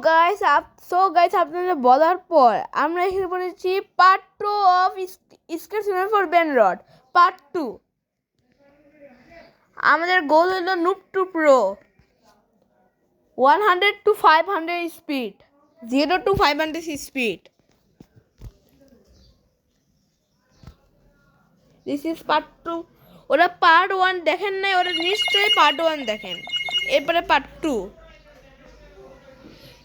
Guys আপনাদের বলার পর আমরা এখানে পড়েছি part 2 of skate simulator for brainrot part 2। আমাদের গোল হলো noob to pro 100 to 500 speed, 0 to 500 speed. This is part 2। ওরা পার্ট 1 দেখেন নাই, ওরা নিশ্চয়ই পার্ট 1 দেখেন। এরপরে পার্ট 2।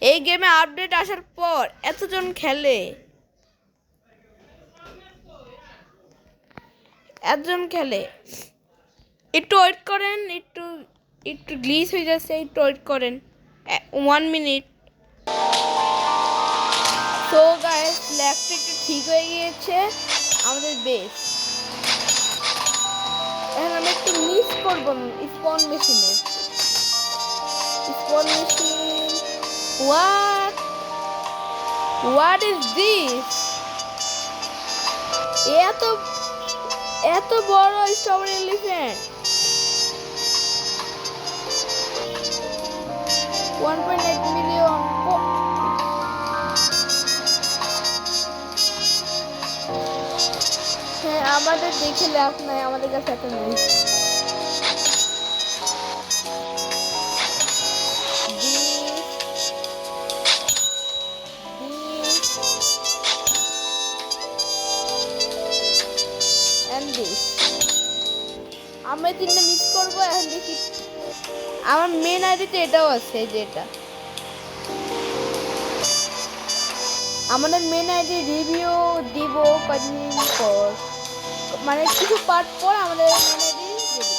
এই গেমে আপডেট আসার পর এতজন খেলে, একটু ওয়েট করেন, একটু গ্লিচ হয়ে যাচ্ছে, একটু ওয়েট করেন 1 মিনিট। তো গাইস ল্যাপটপ একটু ঠিক হয়ে গিয়েছে আমাদের বেস। এখন আমরা একটু মিস করবো স্পন মেশিনে। What is this? এত বড় স্ট্রবেরি এলিফ্যান্ট। 1.8 মিলিয়ন। হ্যাঁ, আমাদের দেখে লাভ নাই, আমাদের কাছে এত নেই। আমরা তিনটা মিস করবো। এখন দেখি আমার মেন আইডিতে এটাও আছে, যেটা আমাদের মেন আইডি রিভিউ দিব কদিন পর, মানে কিছু পার্ট পর আমাদের মেন আইডি দিব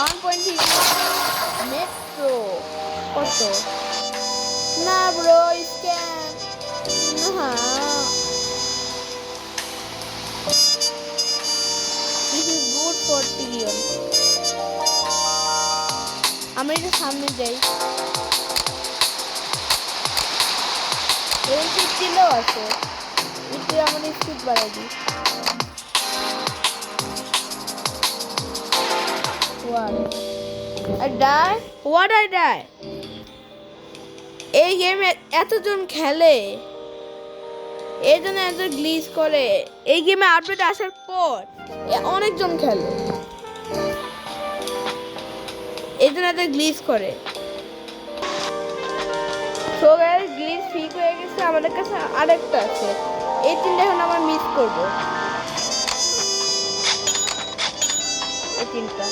1.3 মেট্রো। কত না ব্রো, স্ক্যাম না। আমরা এটা সামনে যাই। চিলেও আছে, একটু আমাদের স্পিড বাড়াই দিই। What I die? এই গেমে এতজন খেলে, এই জন্য এত গ্লিচ করে। এই গেমে আপডেট আসার পর অনেকজন খেলে, এই জন্য এত গ্লিচ করে। সো গাইস গ্লিচ ঠিক হয়ে গেছে, আমাদের কাছে আরেকটা আছে। এই তিনটা এখন আমরা মিস করবো। এই তিনটা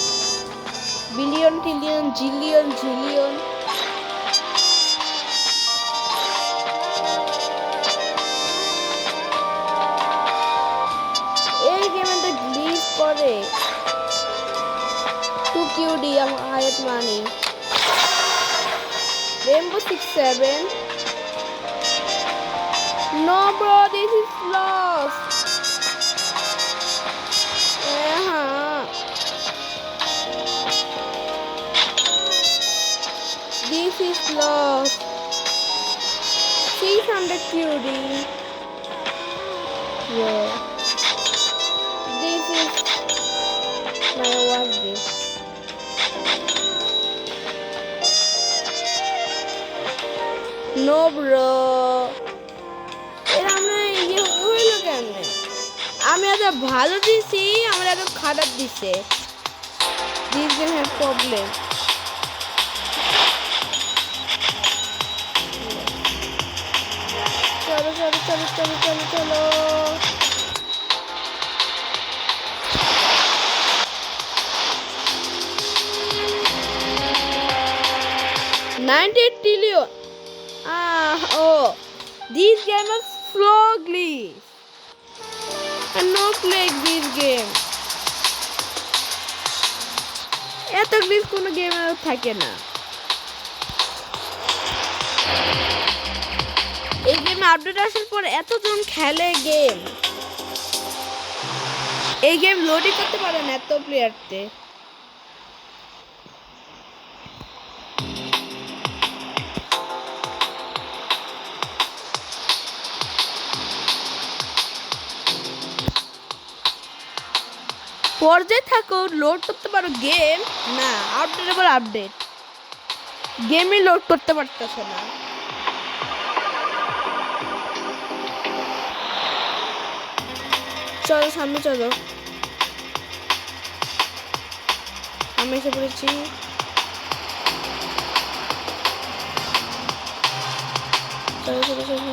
বিলিয়ন, ট্রিলিয়ন, জিলিয়ন। এই গেমে তো গ্লিচ করে। 2QD হায়াত মানি Rainbow 6-7. No bro, this is lost. This is lost. 600 QD. Yeah. This is my watch this. No bro. এর আমরা ইয়ে হইল কেমনে? আমি এত ভালো দিছি, আমরা এত খারাপ দিছে। This game has problem. চলো 98 trillion. Oh, this game is slow glitch. And no play this game. এত গ্লিচ কোনো গেমে থাকে না। এই গেমে আপডেট আসার পর এতজন খেলে গেম। এই গেম লোডই করতে পারে না এত প্লেয়ারতে। পর্যায়ে থাকো, লোড করতে পারো গেম না। আপডেটেবল আপডেট গেমই লোড করতে পারতেছে না। চলো সামনে চলো, আমি এসে পড়েছি। চলো চলো চলো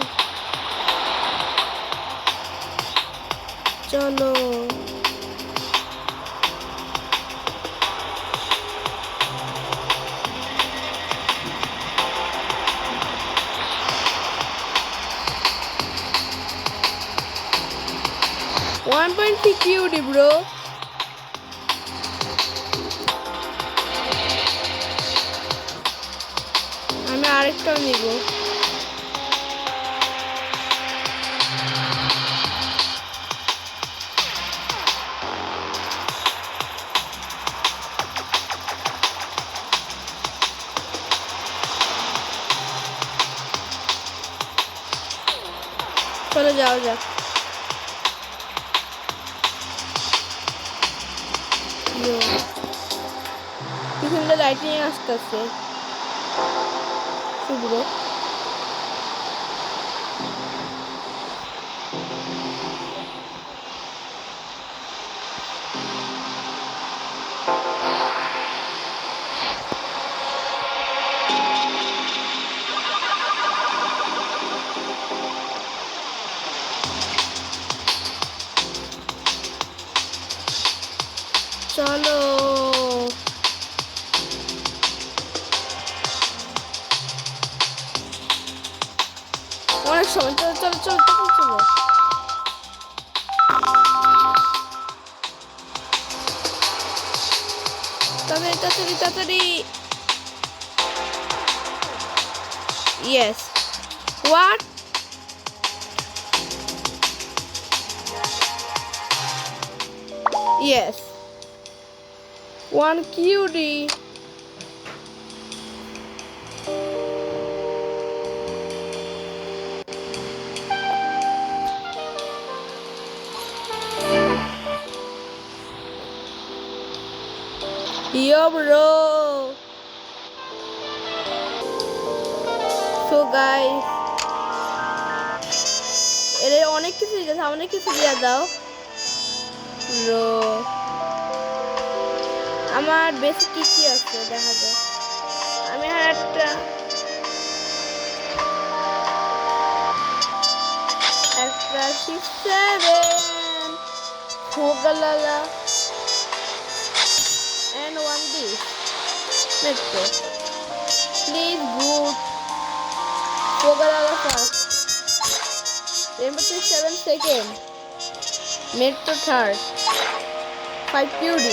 চলো। 1.3 QD bro. আমি আরেকটাও নিব। চলে যাও যাক। পিছনে লাইটিং আসতেছে শুভ্র। চলো অনেক সময়, চলো চলো চলো চলো চলো। তাড়াতাড়ি তাড়াতাড়ি তাড়াতাড়ি। Yes. What? Yes. 1 QD. Yo bro. So guys, এর অনেক কিছু দিয়েছে, অনেক কিছু দিয়ে দাও ব্রো। আমার বেশি কি কি আছে দেখা যায়। আমি আর একটা একটা 67 হোগালালা and one this metro please good হোগালালা first temperature 7 second metro third 5 QD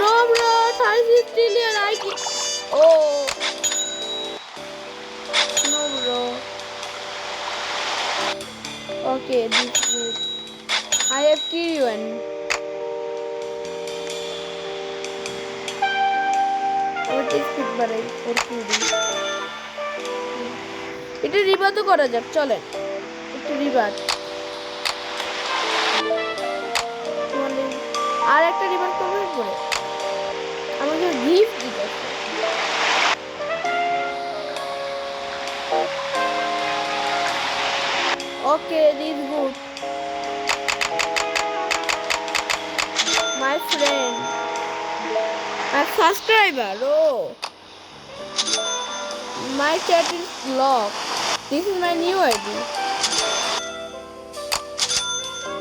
no bro 30 trillion I keep oh no bro okay this good I have Kyrian what is fit বাড়াই 4 QD এটা রিবার তো করা যাক চলেন একটু রিবার আর একটা রিবার কমপ্লিট করে আমাকে গিফট দিতে okay this good my friend my subscriber oh my chat is locked this is my new ID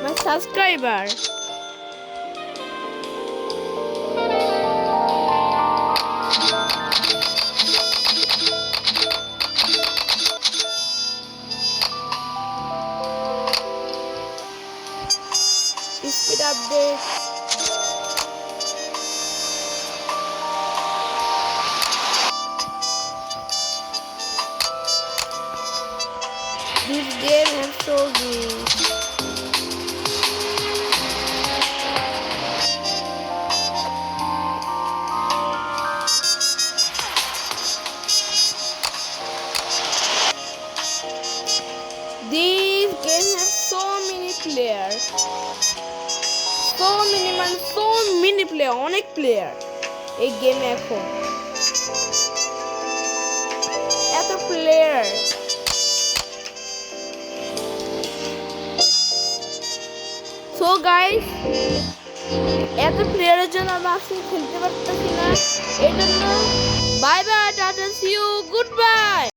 my subscriber speed update this game has so good this game has so so mini মানে so mini player, অনেক player এই গেমে এখন, এত player. So guys, এত প্লেয়ারের জন্য আমি আজকে খেলতে পারতেছি না, এই জন্য bye bye, tata, see you, good bye.